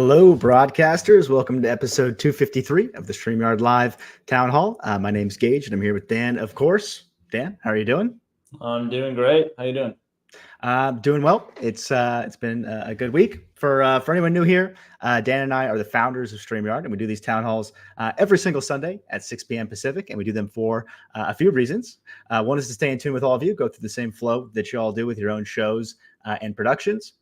Hello, broadcasters. Welcome to episode 253 of the StreamYard Live Town Hall. My name's Geige, and I'm here with Dan, of course. Dan, how are you doing? I'm doing great. How you doing? Doing well. It's been a good week. For anyone new here, Dan and I are the founders of StreamYard, and we do these town halls every single Sunday at 6 p.m. Pacific, and we do them for a few reasons. One is to stay in tune with all of you, go through the same flow that you all do with your own shows and productions.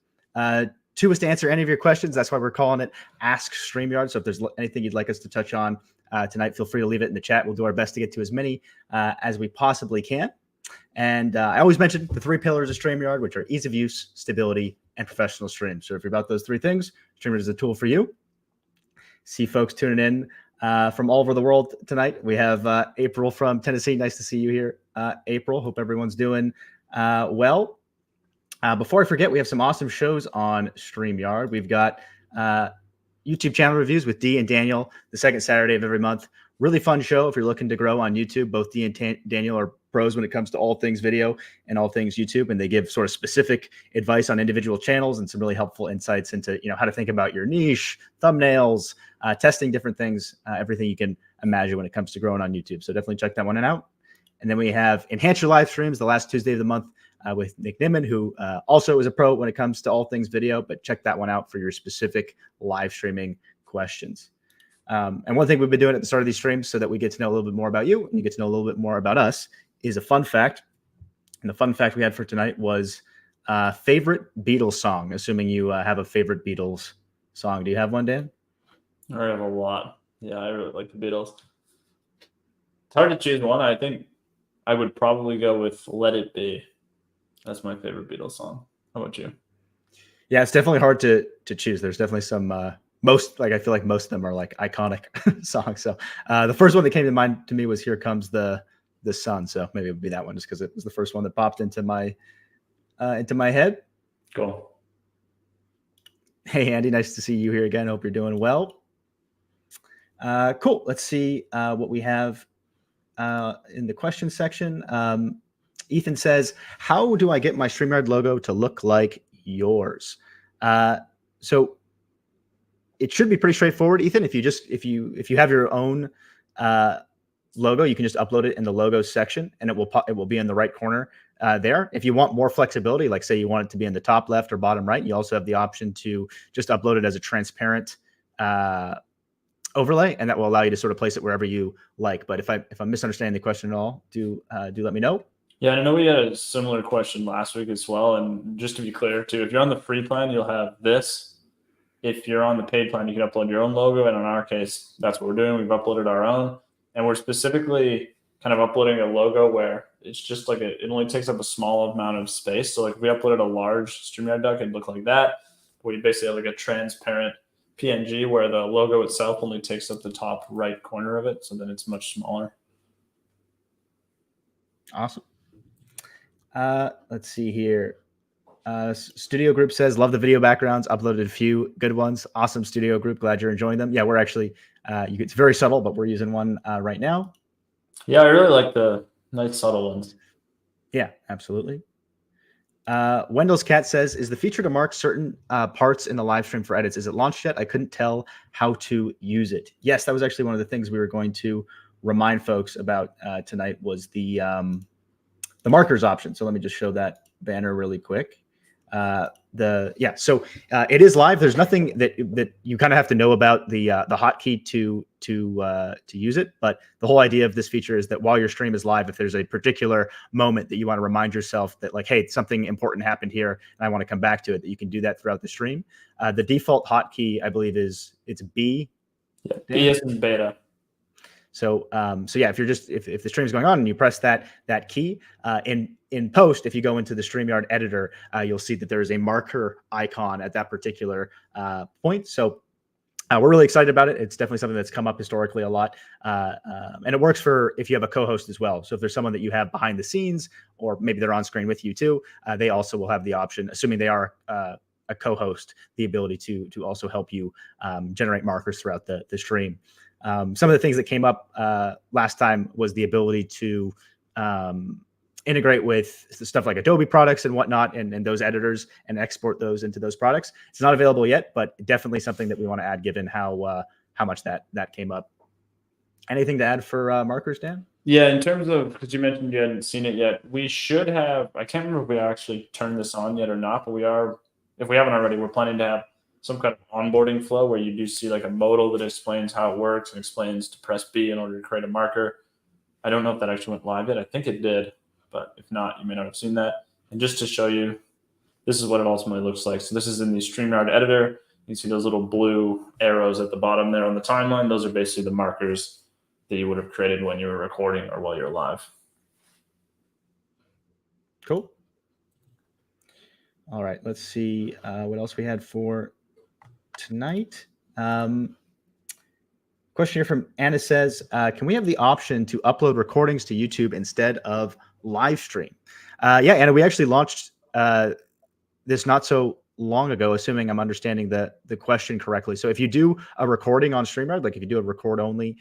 Two is to answer any of your questions. That's why we're calling it Ask StreamYard. So if there's anything you'd like us to touch on tonight, feel free to leave it in the chat. We'll do our best to get to as many as we possibly can. And I always mention the three pillars of StreamYard, which are ease of use, stability, and professional stream. So if you're about those three things, StreamYard is a tool for you. See folks tuning in from all over the world tonight. We have April from Tennessee. Nice to see you here, April. Hope everyone's doing well. Before I forget, we have some awesome shows on StreamYard. We've got YouTube channel reviews with Dee and Daniel the second Saturday of every month. Really fun show if you're looking to grow on YouTube. Both Dee and Daniel are pros when it comes to all things video and all things YouTube, and they give sort of specific advice on individual channels and some really helpful insights into how to think about your niche, thumbnails, testing different things, everything you can imagine when it comes to growing on YouTube. So definitely check that one out. And then we have Enhance Your Live Streams the last Tuesday of the month with Nick Nimmin, who also is a pro when it comes to all things video, but check that one out for your specific live streaming questions. And one thing we've been doing at the start of these streams so that we get to know a little bit more about you and you get to know a little bit more about us is a fun fact. And the fun fact we had for tonight was favorite Beatles song, assuming you have a favorite Beatles song. Do you have one, Dan? I have a lot. Yeah, I really like the Beatles. It's hard to choose one. I think I would probably go with Let It Be. That's my favorite Beatles song. How about you? Yeah, it's definitely hard to choose. There's definitely some I feel like most of them are like iconic songs. So the first one that came to mind to me was Here Comes the Sun. So maybe it would be that one just because it was the first one that popped into my head. Cool. Hey, Andy, nice to see you here again. Hope you're doing well. Cool. Let's see what we have in the question section. Ethan says, how do I get my StreamYard logo to look like yours? So it should be pretty straightforward, Ethan. If you have your own logo, you can just upload it in the logo section and it will be in the right corner there. If you want more flexibility, like say you want it to be in the top left or bottom right, you also have the option to just upload it as a transparent overlay, and that will allow you to sort of place it wherever you like. But if I'm misunderstanding the question at all, do let me know. Yeah, I know we had a similar question last week as well. And just to be clear too, if you're on the free plan, you'll have this. If you're on the paid plan, you can upload your own logo. And in our case, that's what we're doing. We've uploaded our own. And we're specifically kind of uploading a logo where it's just like it only takes up a small amount of space. So like if we uploaded a large StreamYard doc, it'd look like that. We basically have like a transparent PNG where the logo itself only takes up the top right corner of it. So then it's much smaller. Awesome. Let's see here. Studio Group says, love the video backgrounds. Uploaded a few good ones. Awesome, Studio Group. Glad you're enjoying them. Yeah, we're actually, it's very subtle, but we're using one right now. Yeah, I really like the nice subtle ones. Yeah, absolutely. Wendell's Cat says, is the feature to mark certain parts in the live stream for edits? Is it launched yet? I couldn't tell how to use it. Yes, that was actually one of the things we were going to remind folks about tonight was the markers option. So let me just show that banner really quick. So it is live. There's nothing that you kind of have to know about the hotkey to use it. But the whole idea of this feature is that while your stream is live, if there's a particular moment that you want to remind yourself that like, hey, something important happened here and I want to come back to it, that you can do that throughout the stream. The default hotkey, I believe, it's B. Yeah, B is in beta. So yeah, if the stream is going on and you press that key in post, if you go into the StreamYard editor, you'll see that there is a marker icon at that particular point. So we're really excited about it. It's definitely something that's come up historically a lot, and it works for if you have a co-host as well. So if there's someone that you have behind the scenes, or maybe they're on screen with you too, they also will have the option, assuming they are a co-host, the ability to also help you generate markers throughout the stream. Some of the things that came up last time was the ability to integrate with stuff like Adobe products and whatnot, and those editors, and export those into those products. It's not available yet, but definitely something that we want to add given how much that came up. Anything to add for markers, Dan? Yeah, in terms of, because you mentioned you hadn't seen it yet, we should have, I can't remember if we actually turned this on yet or not, but we are, if we haven't already, we're planning to have some kind of onboarding flow where you do see like a modal that explains how it works and explains to press B in order to create a marker. I don't know if that actually went live yet. I think it did, but if not, you may not have seen that. And just to show you, this is what it ultimately looks like. So this is in the StreamYard editor. You see those little blue arrows at the bottom there on the timeline. Those are basically the markers that you would have created when you were recording or while you're live. Cool. All right, let's see what else we had for tonight. Question here from Anna says, can we have the option to upload recordings to YouTube instead of live stream? Yeah, Anna, we actually launched this not so long ago, assuming I'm understanding the question correctly. So if you do a recording on StreamYard, like if you do a record only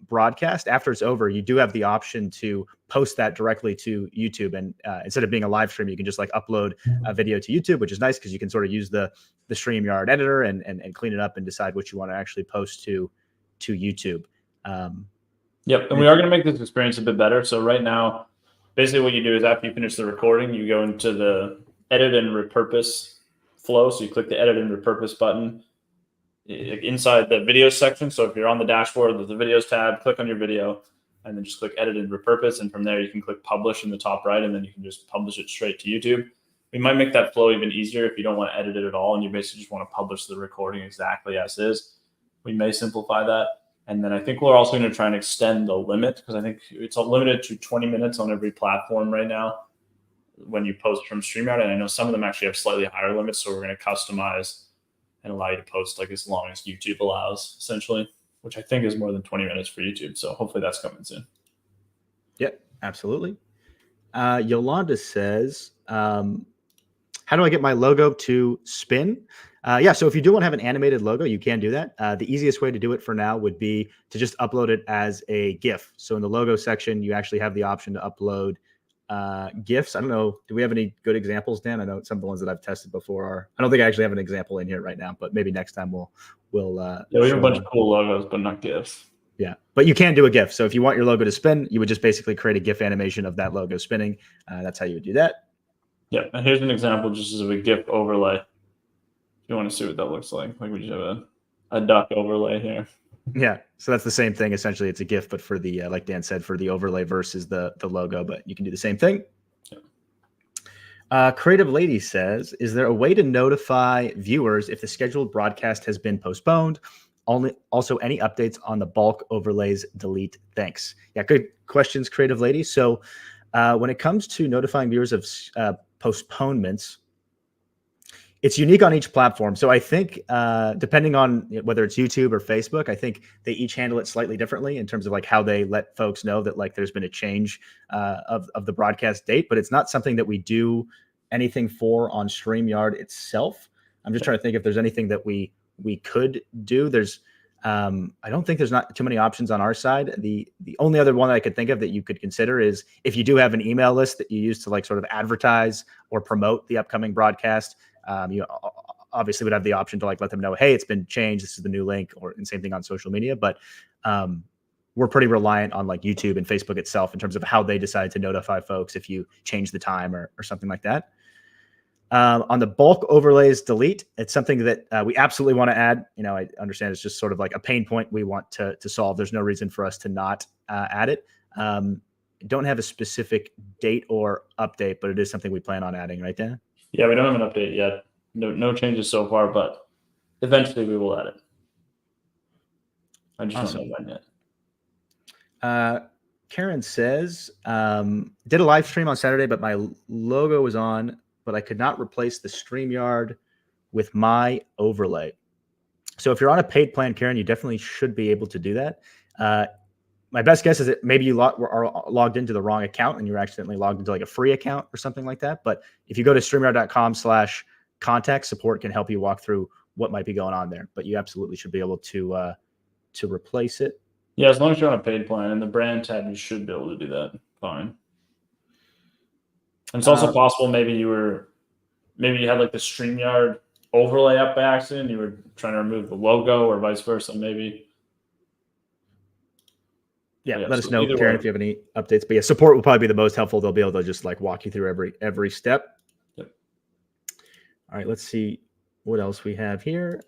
broadcast, after it's over, you do have the option to post that directly to YouTube. And instead of being a live stream, you can just like upload a video to YouTube, which is nice because you can sort of use the StreamYard editor and clean it up and decide what you want to actually post to YouTube. Yep. And we are going to make this experience a bit better. So right now, basically what you do is after you finish the recording, you go into the edit and repurpose flow. So you click the edit and repurpose button inside the video section. So if you're on the dashboard, there's the videos tab, click on your video and then just click edit and repurpose. And from there you can click publish in the top right, and then you can just publish it straight to YouTube. We might make that flow even easier if you don't want to edit it at all and you basically just want to publish the recording exactly as is. We may simplify that. And then I think we're also going to try and extend the limit, because I think it's limited to 20 minutes on every platform right now when you post from StreamYard. And I know some of them actually have slightly higher limits. So we're going to customize and allow you to post like as long as YouTube allows, essentially, which I think is more than 20 minutes for YouTube. So hopefully that's coming soon. Yep, absolutely. Yolanda says, how do I get my logo to spin? Yeah, so if you do want to have an animated logo, you can do that. The easiest way to do it for now would be to just upload it as a GIF. So in the logo section, you actually have the option to upload GIFs. I don't know. Do we have any good examples, Dan? I know some of the ones that I've tested before are. I don't think I actually have an example in here right now, but maybe next time we'll. Yeah, we have a bunch of cool logos, but not GIFs. Yeah, but you can do a GIF. So if you want your logo to spin, you would just basically create a GIF animation of that logo spinning. That's how you would do that. Yeah, and here's an example just as a GIF overlay. If you want to see what that looks like we just have a duck overlay here. Yeah, so that's the same thing. Essentially, it's a GIF, but for the like Dan said, for the overlay versus the logo. But you can do the same thing. Yeah. Creative Lady says, "Is there a way to notify viewers if the scheduled broadcast has been postponed? Also, any updates on the bulk overlays delete? Thanks." Yeah, good questions, Creative Lady. So, when it comes to notifying viewers of postponements, it's unique on each platform. So I think depending on whether it's YouTube or Facebook, I think they each handle it slightly differently in terms of like how they let folks know that like there's been a change of the broadcast date, but it's not something that we do anything for on StreamYard itself. I'm just trying to think if there's anything that we could do. There's I don't think there's not too many options on our side. The only other one I could think of that you could consider is if you do have an email list that you use to like sort of advertise or promote the upcoming broadcast. You obviously would have the option to like let them know, hey, it's been changed. This is the new link, and same thing on social media. But we're pretty reliant on like YouTube and Facebook itself in terms of how they decide to notify folks if you change the time or something like that. On the bulk overlays delete, it's something that we absolutely want to add. I understand it's just sort of like a pain point we want to solve. There's no reason for us to not add it. Don't have a specific date or update, but it is something we plan on adding, right, Dan? Yeah, we don't have an update yet. No changes so far, but eventually we will add it. I just don't know when yet. Karen says, did a live stream on Saturday, but my logo was on, but I could not replace the StreamYard with my overlay. So if you're on a paid plan, Karen, you definitely should be able to do that. My best guess is that maybe you are logged into the wrong account and you're accidentally logged into like a free account or something like that. But if you go to StreamYard.com/contact, support can help you walk through what might be going on there. But you absolutely should be able to replace it. Yeah, as long as you're on a paid plan in the brand tab, you should be able to do that. Fine. And it's also possible maybe you had like the StreamYard overlay up by accident. You were trying to remove the logo or vice versa, maybe. Yeah, let us know, Karen, if you have any updates. But yeah, support will probably be the most helpful. They'll be able to just like walk you through every step. Yep. All right, let's see what else we have here.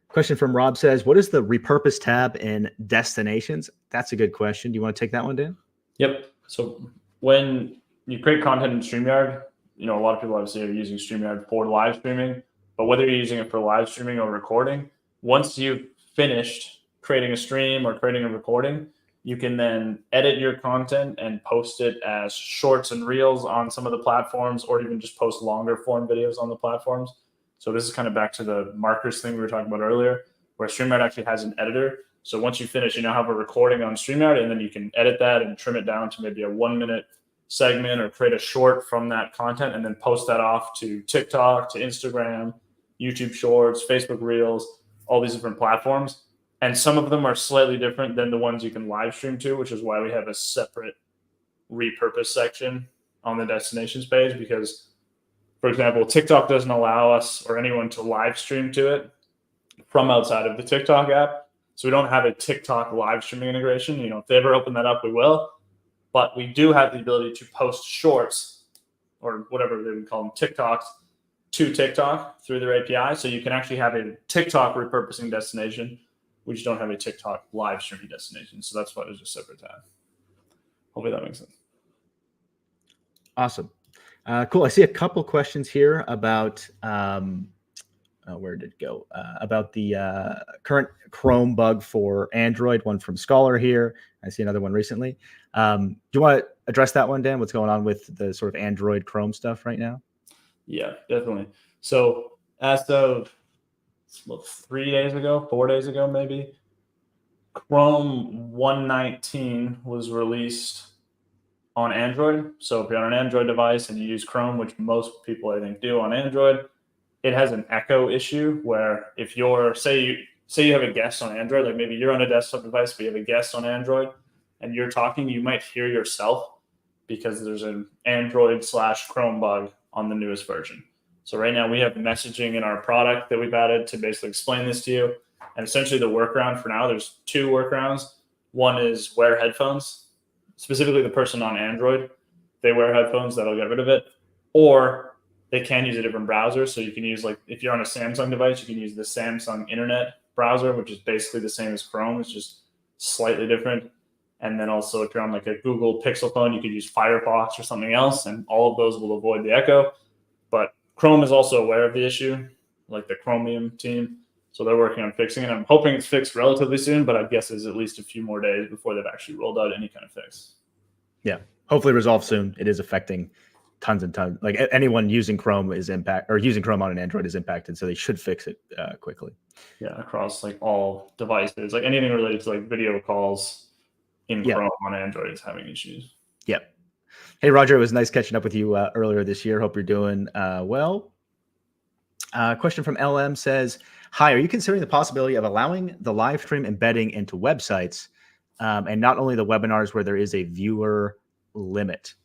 Question from Rob says, what is the repurpose tab in destinations? That's a good question. Do you want to take that one, Dan? Yep. So when you create content in StreamYard, a lot of people obviously are using StreamYard for live streaming, but whether you're using it for live streaming or recording, once you've finished creating a stream or creating a recording, you can then edit your content and post it as shorts and reels on some of the platforms, or even just post longer form videos on the platforms. So this is kind of back to the markers thing we were talking about earlier, where StreamYard actually has an editor. So once you finish, you now have a recording on StreamYard, and then you can edit that and trim it down to maybe a 1-minute segment or create a short from that content and then post that off to TikTok, to Instagram, YouTube Shorts, Facebook Reels, all these different platforms. And some of them are slightly different than the ones you can live stream to, which is why we have a separate repurpose section on the destinations page. Because, for example, TikTok doesn't allow us or anyone to live stream to it from outside of the TikTok app. So we don't have a TikTok live streaming integration. If they ever open that up, we will. But we do have the ability to post shorts, or whatever they would call them, TikToks, to TikTok through their API. So you can actually have a TikTok repurposing destination. We just don't have a TikTok live streaming destination. So that's why there's a separate tab. Hopefully that makes sense. Awesome. Cool. I see a couple questions here about where did it go? About the current Chrome bug for Android, one from Scholar here. I see another one recently. Do you want to address that one, Dan? What's going on with the sort of Android Chrome stuff right now? Yeah, definitely. So as of 4 days ago, maybe, Chrome 119 was released on Android. So if you're on an Android device and you use Chrome, which most people I think do on Android, it has an echo issue where if you're, say you have a guest on Android, like maybe you're on a desktop device, but you have a guest on Android and you're talking, you might hear yourself because there's an Android/Chrome bug on the newest version. So right now we have messaging in our product that we've added to basically explain this to you. And essentially the workaround for now, there's 2 workarounds. One is wear headphones, specifically the person on Android, they wear headphones, that'll get rid of it. Or they can use a different browser. So you can use, like, if you're on a Samsung device, you can use the Samsung Internet browser, which is basically the same as Chrome. It's just slightly different. And then also if you're on like a Google Pixel phone, you could use Firefox or something else, and all of those will avoid the echo. But Chrome is also aware of the issue, like the Chromium team. So they're working on fixing it. I'm hoping it's fixed relatively soon, but I guess it's at least a few more days before they've actually rolled out any kind of fix. Yeah, hopefully resolved soon. It is affecting tons and tons. Like anyone using Chrome using Chrome on an Android is impacted, so they should fix it quickly. Yeah, across like all devices, like anything related to like video calls in Chrome on Android is having issues. Yep. Hey, Roger, it was nice catching up with you earlier this year. Hope you're doing well. Question from LM says, hi, are you considering the possibility of allowing the live stream embedding into websites and not only the webinars where there is a viewer limit?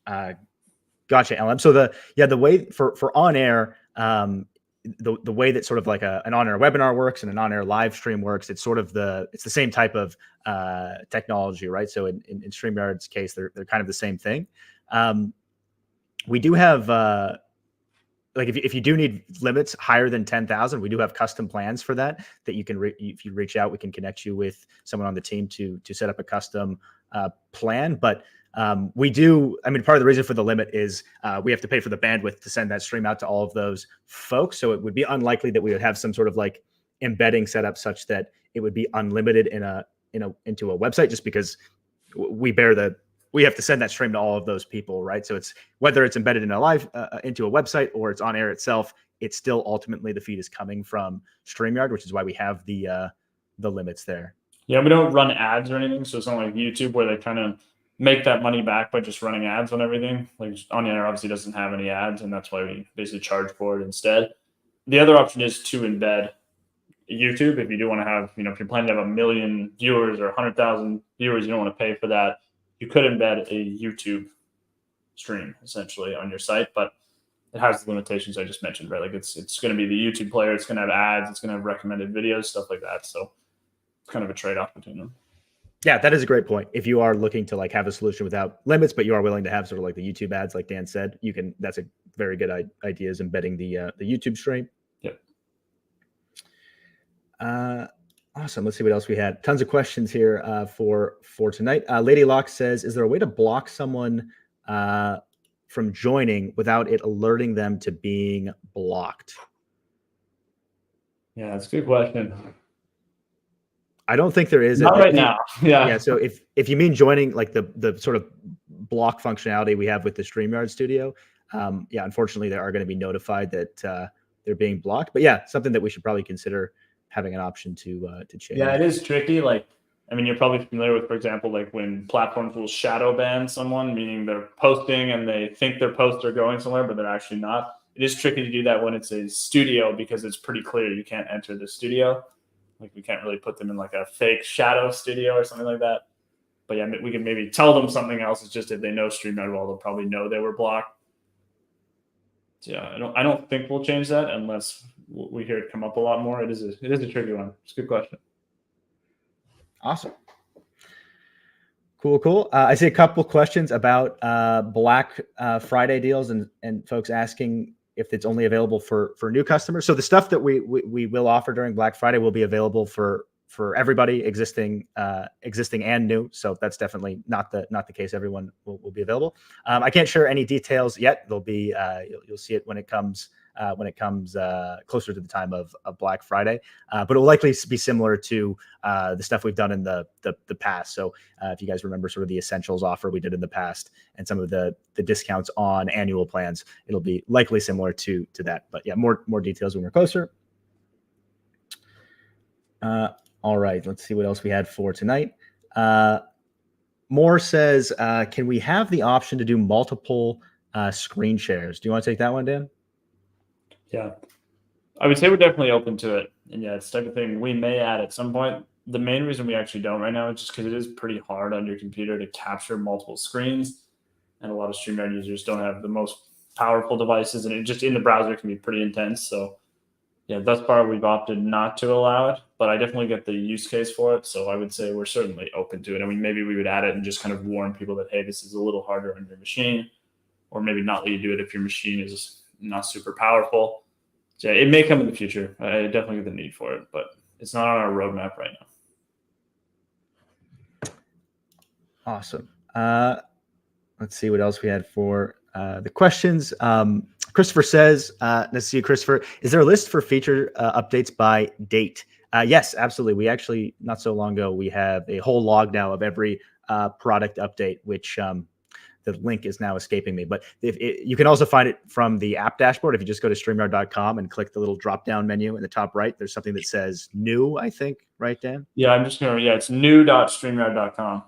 Gotcha, LM. So the way for on air, the way that sort of like an on air webinar works and an on air live stream works, it's sort of it's the same type of technology, right? So in StreamYard's case, they're kind of the same thing. We do have like if you do need limits higher than 10,000, we do have custom plans for that you can if you reach out, we can connect you with someone on the team to set up a custom plan. But we do, I mean, part of the reason for the limit is we have to pay for the bandwidth to send that stream out to all of those folks. So it would be unlikely that we would have some sort of like embedding set up such that it would be unlimited into a website, just because we have to send that stream to all of those people, right? So it's whether it's embedded in a live into a website or it's on air itself, it's still ultimately the feed is coming from StreamYard, which is why we have the limits there. Yeah, we don't run ads or anything, so it's not like YouTube where they kind of make that money back by just running ads on everything. Like on air obviously doesn't have any ads, and that's why we basically charge for it instead. The other option is to embed YouTube. If you do want to have, if you're planning to have 1 million viewers or 100,000 viewers, you don't want to pay for that. You could embed a YouTube stream essentially on your site, but it has the limitations I just mentioned, right? Like it's going to be the YouTube player, it's going to have ads, it's going to have recommended videos, stuff like that. So it's kind of a trade-off between them. Yeah, that is a great point. If you are looking to like have a solution without limits, but you are willing to have sort of like the YouTube ads, like Dan said, you can. That's a very good idea, is embedding the YouTube stream. Yep. Awesome. Let's see what else we had. Tons of questions here for tonight. Lady Locke says, "Is there a way to block someone from joining without it alerting them to being blocked?" Yeah, that's a good question. I don't think there is. Not right now. Yeah. Yeah. So if you mean joining like the sort of block functionality we have with the StreamYard Studio, yeah, unfortunately they are going to be notified that they're being blocked. But yeah, something that we should probably consider having an option to change. Yeah, it is tricky. Like, I mean, you're probably familiar with, for example, like when platforms will shadow ban someone, meaning they're posting and they think their posts are going somewhere, but they're actually not. It is tricky to do that when it's a studio because it's pretty clear you can't enter the studio. Like we can't really put them in like a fake shadow studio or something like that. But yeah, we can maybe tell them something else. It's just if they know StreamYard well, they'll probably know they were blocked. So yeah, I don't think we'll change that unless we hear it come up a lot more. It is a tricky one. It's a good question. Awesome. Cool. I see a couple questions about Black Friday deals and folks asking if it's only available for new customers. So the stuff that we will offer during Black Friday will be available for everybody, existing and new. So that's definitely not the case. Everyone will be available. I can't share any details yet. They'll be you'll see it when it comes closer to the time of Black Friday, but it will likely be similar to the stuff we've done in the past. So if you guys remember sort of the essentials offer we did in the past and some of the discounts on annual plans, it'll be likely similar to that. But yeah, more details when we're closer. All right, let's see what else we had for tonight. Moore says, can we have the option to do multiple screen shares? Do you want to take that one, Dan? Yeah, I would say we're definitely open to it. And yeah, it's the type of thing we may add at some point. The main reason we actually don't right now is just because it is pretty hard on your computer to capture multiple screens. And a lot of StreamYard users don't have the most powerful devices. And it just in the browser can be pretty intense. So yeah, thus far we've opted not to allow it. But I definitely get the use case for it. So I would say we're certainly open to it. I mean, maybe we would add it and just kind of warn people that, hey, this is a little harder on your machine. Or maybe not let you do it if your machine is not super powerful. So yeah, it may come in the future. I definitely get the need for it, but it's not on our roadmap right now. Awesome. Let's see what else we had for the questions. Christopher says, nice to see you, Christopher. Is there a list for feature updates by date? Yes, absolutely. We actually, not so long ago, we have a whole log now of every product update, which the link is now escaping me. But you can also find it from the app dashboard. If you just go to StreamYard.com and click the little drop-down menu in the top right, there's something that says new, I think, right, Dan? Yeah, it's new.streamyard.com.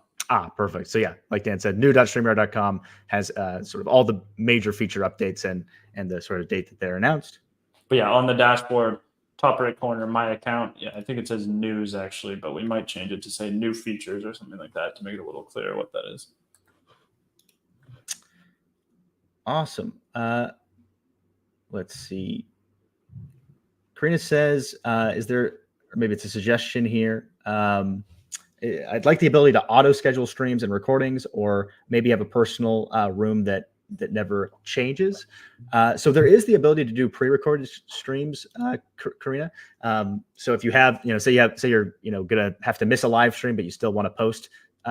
Perfect. So yeah, like Dan said, new.streamyard.com has sort of all the major feature updates and the sort of date that they're announced. But yeah, on the dashboard, top right corner, my account, yeah, I think it says news actually, but we might change it to say new features or something like that to make it a little clearer what that is. Awesome. Let's see. Karina says, is there, or maybe it's a suggestion here. I'd like the ability to auto schedule streams and recordings, or maybe have a personal room that never changes. So there is the ability to do pre-recorded streams, Karina. So if you have, say you're, gonna have to miss a live stream, but you still want to post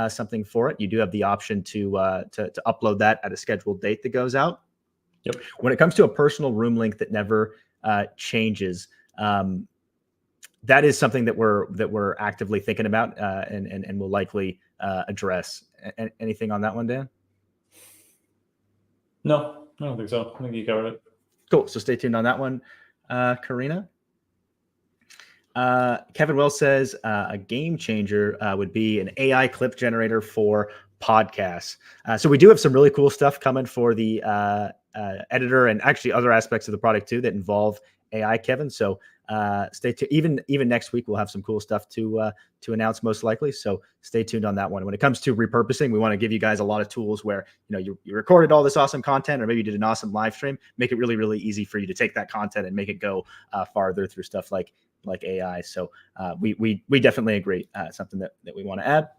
something for it, you do have the option to upload that at a scheduled date that goes out. Yep. When it comes to a personal room link that never changes, that is something that we're actively thinking about and will likely address. Anything on that one, Dan? No, I don't think so. I think you covered it. Cool. So stay tuned on that one, Karina. Kevin Wells says a game changer would be an AI clip generator for podcasts. So we do have some really cool stuff coming for the editor and actually other aspects of the product too that involve AI, Kevin. So stay tuned. Even next week, we'll have some cool stuff to announce most likely. So stay tuned on that one. When it comes to repurposing, we want to give you guys a lot of tools where, you recorded all this awesome content, or maybe you did an awesome live stream, make it really, really easy for you to take that content and make it go farther through stuff like AI. So we definitely agree. Something that we want to add.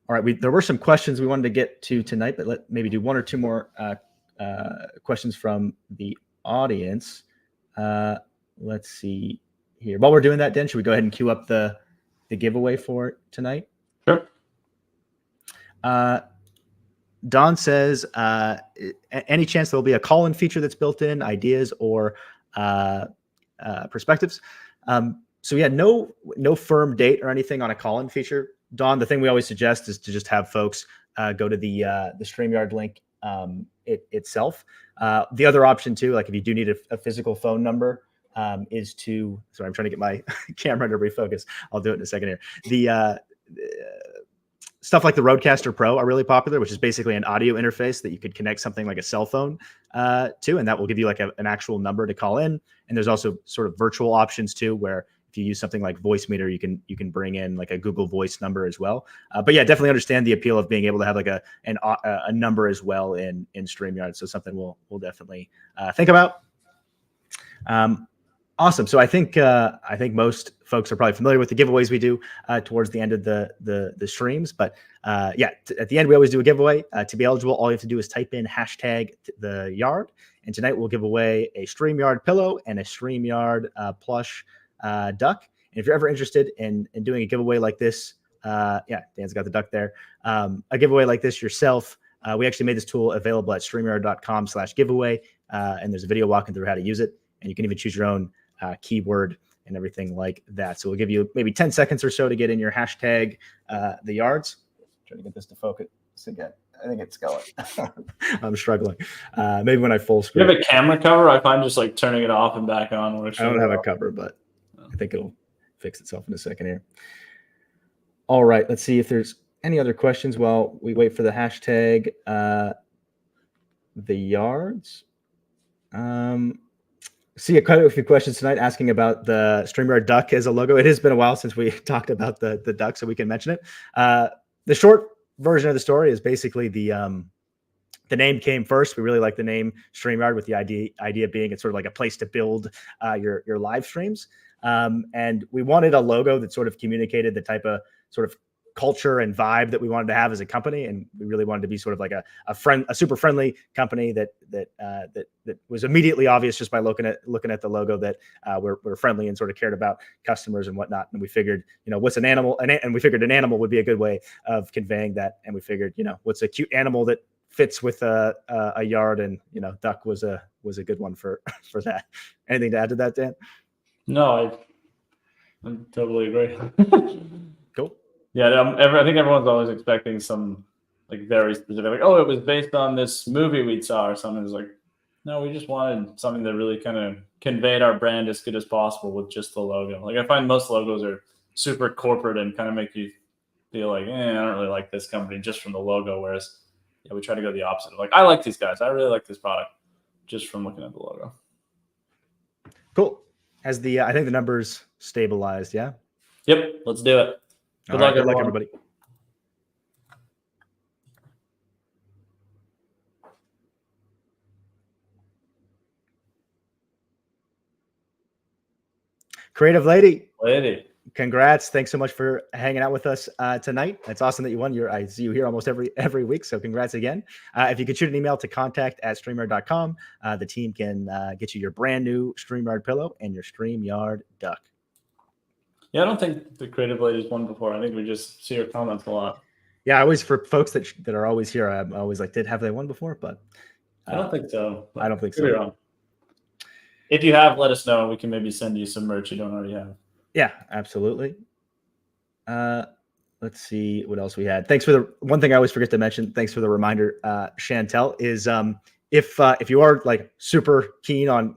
All right, there were some questions we wanted to get to tonight, but let maybe do one or two more questions from the audience. Let's see here. While we're doing that, Dan, should we go ahead and queue up the giveaway for tonight? Sure. Don says, any chance there'll be a call-in feature that's built in, ideas or perspectives? So yeah, no firm date or anything on a call-in feature. Don, the thing we always suggest is to just have folks go to the StreamYard link itself. The other option too, like if you do need a physical phone number, is to, sorry, I'm trying to get my camera to refocus. I'll do it in a second here. The stuff like the Rodecaster Pro are really popular, which is basically an audio interface that you could connect something like a cell phone to, and that will give you like an actual number to call in. And there's also sort of virtual options too, where if you use something like Voicemeeter, you can bring in like a Google Voice number as well. But yeah, definitely understand the appeal of being able to have like a number as well in StreamYard. So something we'll definitely think about. Awesome. So I think most folks are probably familiar with the giveaways we do towards the end of the streams. But yeah, at the end we always do a giveaway. To be eligible, all you have to do is type in #the yard. And tonight we'll give away a StreamYard pillow and a StreamYard plush duck. And if you're ever interested in doing a giveaway like this, yeah, Dan's got the duck there. A giveaway like this yourself, we actually made this tool available at StreamYard.com/giveaway. And there's a video walking through how to use it. And you can even choose your own keyword and everything like that. So we'll give you maybe 10 seconds or so to get in your #the yards. Trying to get this to focus again. I think it's going. I'm struggling. Maybe when I full screen. You have a camera cover? I find just like turning it off and back on. I don't have a cover, but I think it'll fix itself in a second here. All right, let's see if there's any other questions while we wait for the the yards. See quite a few questions tonight asking about the StreamYard duck as a logo. It has been a while since we talked about the duck, so we can mention it. The short version of the story is basically the name came first. We really like the name StreamYard, with the idea being it's sort of like a place to build your live streams. And we wanted a logo that sort of communicated the type of sort of culture and vibe that we wanted to have as a company, and we really wanted to be sort of like a super friendly company that was immediately obvious just by looking at the logo that we're friendly and sort of cared about customers and whatnot. And we figured, what's an animal, and we figured an animal would be a good way of conveying that. And we figured, what's a cute animal that fits with a yard, and duck was a good one for that. Anything to add to that, Dan? No, I totally agree. Cool. Yeah, I think everyone's always expecting some like very specific, like, oh, it was based on this movie we saw or something. It's like, no, we just wanted something that really kind of conveyed our brand as good as possible with just the logo. Like I find most logos are super corporate and kind of make you feel like, I don't really like this company just from the logo. Whereas yeah, we try to go the opposite. Like I like these guys. I really like this product just from looking at the logo. Cool. Has I think the numbers stabilized? Yeah. Yep. Let's do it. Good luck, everybody. Creative Lady. Congrats. Thanks so much for hanging out with us tonight. It's awesome that you won. I see you here almost every week, so congrats again. If you could shoot an email to contact@StreamYard.com, the team can get you your brand new StreamYard pillow and your StreamYard duck. Yeah, I don't think the Creative Ladies won before. I think we just see your comments a lot. Yeah, I always, for folks that are always here, I'm always like, have they won before? But I don't think so. I don't think so. You're wrong. If you have, let us know. We can maybe send you some merch you don't already have. Yeah, absolutely. Let's see what else we had. Thanks for the one thing I always forget to mention. Thanks for the reminder, Chantel, is if you are like super keen on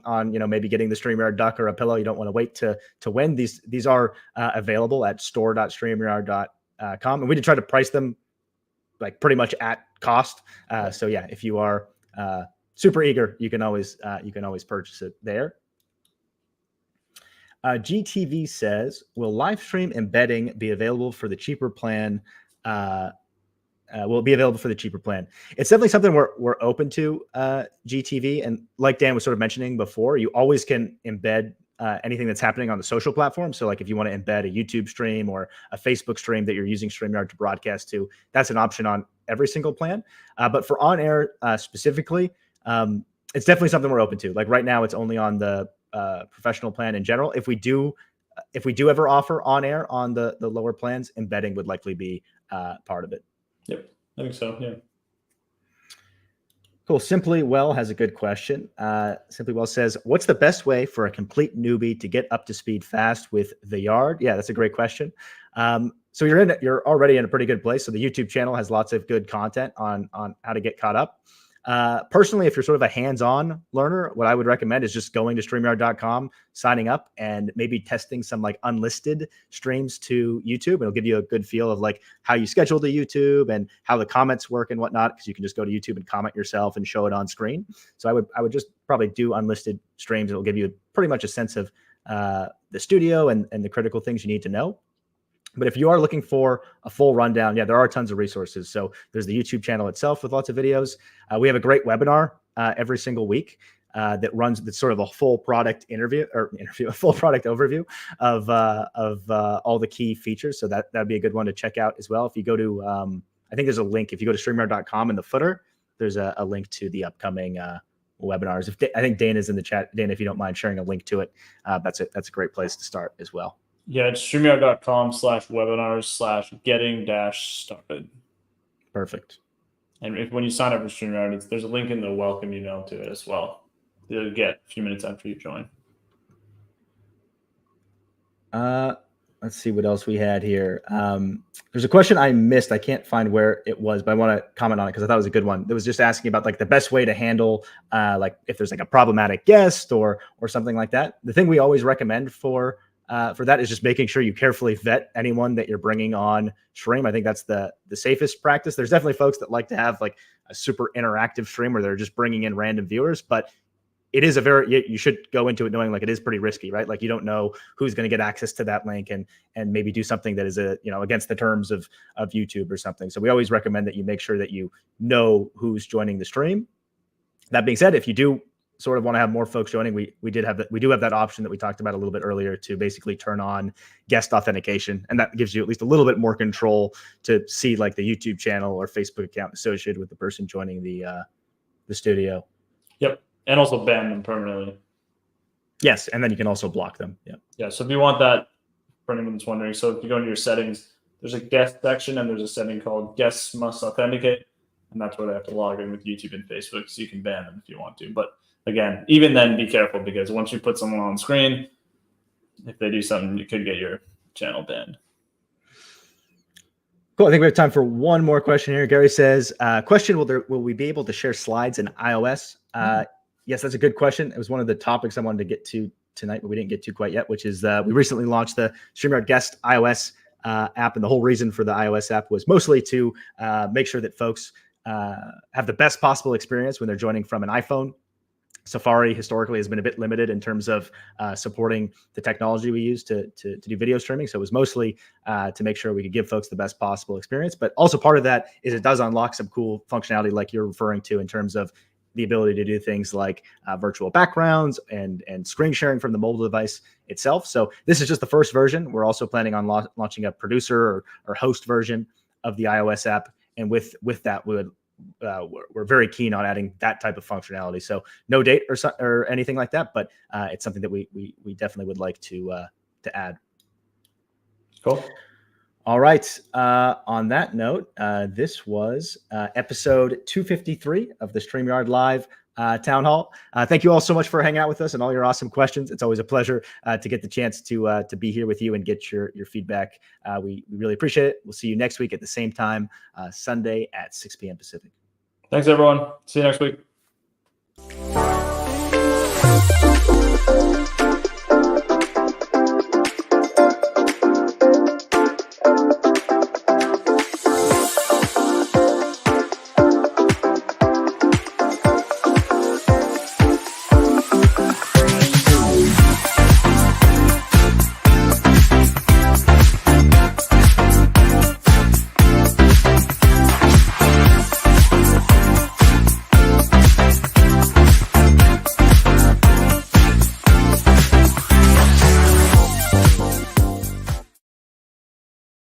maybe getting the StreamYard duck or a pillow, you don't want to wait to win. These are available at store.streamyard.com, and we did try to price them like pretty much at cost. So yeah, if you are super eager, you can always purchase it there. GTV says, will live stream embedding be available for the cheaper plan? Will it be available for the cheaper plan? It's definitely something we're open to, GTV. And like Dan was sort of mentioning before, you always can embed anything that's happening on the social platform. So like if you want to embed a YouTube stream or a Facebook stream that you're using StreamYard to broadcast to, that's an option on every single plan. But for on air specifically, it's definitely something we're open to. Like right now, it's only on the professional plan in general. If we do ever offer on air on the lower plans, embedding would likely be part of it. Yep, I think so. Yeah. Cool. Simply Well has a good question. Simply Well says, what's the best way for a complete newbie to get up to speed fast with the yard? Yeah, that's a great question. So you're already in a pretty good place. So the YouTube channel has lots of good content on how to get caught up. Personally, if you're sort of a hands-on learner, what I would recommend is just going to StreamYard.com, signing up, and maybe testing some like unlisted streams to YouTube. It'll give you a good feel of like how you schedule the YouTube and how the comments work and whatnot, because you can just go to YouTube and comment yourself and show it on screen. So I would just probably do unlisted streams. It'll give you pretty much a sense of the studio and the critical things you need to know. But if you are looking for a full rundown, yeah, there are tons of resources. So there's the YouTube channel itself with lots of videos. We have a great webinar every single week that's sort of a full product a full product overview of all the key features. So that'd be a good one to check out as well. If you go to, I think there's a link. If you go to StreamYard.com in the footer, there's a link to the upcoming webinars. I think Dane is in the chat. Dane, if you don't mind sharing a link to it, that's a great place to start as well. Yeah, it's StreamYard.com/webinars/getting-started. Perfect. And when you sign up for StreamYard, there's a link in the welcome email to it as well. You'll get a few minutes after you join. Let's see what else we had here. There's a question I missed. I can't find where it was, but I want to comment on it because I thought it was a good one. It was just asking about like the best way to handle like if there's like a problematic guest or something like that. The thing we always recommend for that is just making sure you carefully vet anyone that you're bringing on stream. I think that's the safest practice. There's definitely folks that like to have like a super interactive stream where they're just bringing in random viewers, but it is you should go into it knowing like it is pretty risky, right? Like you don't know who's going to get access to that link and maybe do something that is against the terms of YouTube or something. So we always recommend that you make sure that you know who's joining the stream. That being said, if you do sort of want to have more folks joining, we do have that option that we talked about a little bit earlier to basically turn on guest authentication, and that gives you at least a little bit more control to see like the YouTube channel or Facebook account associated with the person joining the studio. Yep, and also ban them permanently. Yes, and then you can also block them. Yeah. Yeah. So if you want that, for anyone that's wondering, so if you go into your settings, there's a guest section and there's a setting called guests must authenticate, and that's where they have to log in with YouTube and Facebook. So you can ban them if you want to, but again, even then, be careful because once you put someone on screen, if they do something, you could get your channel banned. Cool. I think we have time for one more question here. Gary says, question, will we be able to share slides in iOS? Yes, that's a good question. It was one of the topics I wanted to get to tonight, but we didn't get to quite yet, which is we recently launched the StreamYard Guest iOS app. And the whole reason for the iOS app was mostly to make sure that folks have the best possible experience when they're joining from an iPhone. Safari historically has been a bit limited in terms of supporting the technology we use to do video streaming. So it was mostly to make sure we could give folks the best possible experience. But also part of that is it does unlock some cool functionality like you're referring to in terms of the ability to do things like virtual backgrounds and screen sharing from the mobile device itself. So this is just the first version. We're also planning on launching a producer or host version of the iOS app. And with that, we're very keen on adding that type of functionality. So no date or anything like that, but it's something that we definitely would like to add. Cool. All right. On that note, this was episode 253 of the StreamYard Live Town Hall. Thank you all so much for hanging out with us and all your awesome questions. It's always a pleasure to get the chance to be here with you and get your feedback. We really appreciate it. We'll see you next week at the same time, Sunday at 6 p.m. Pacific. Thanks, everyone. See you next week.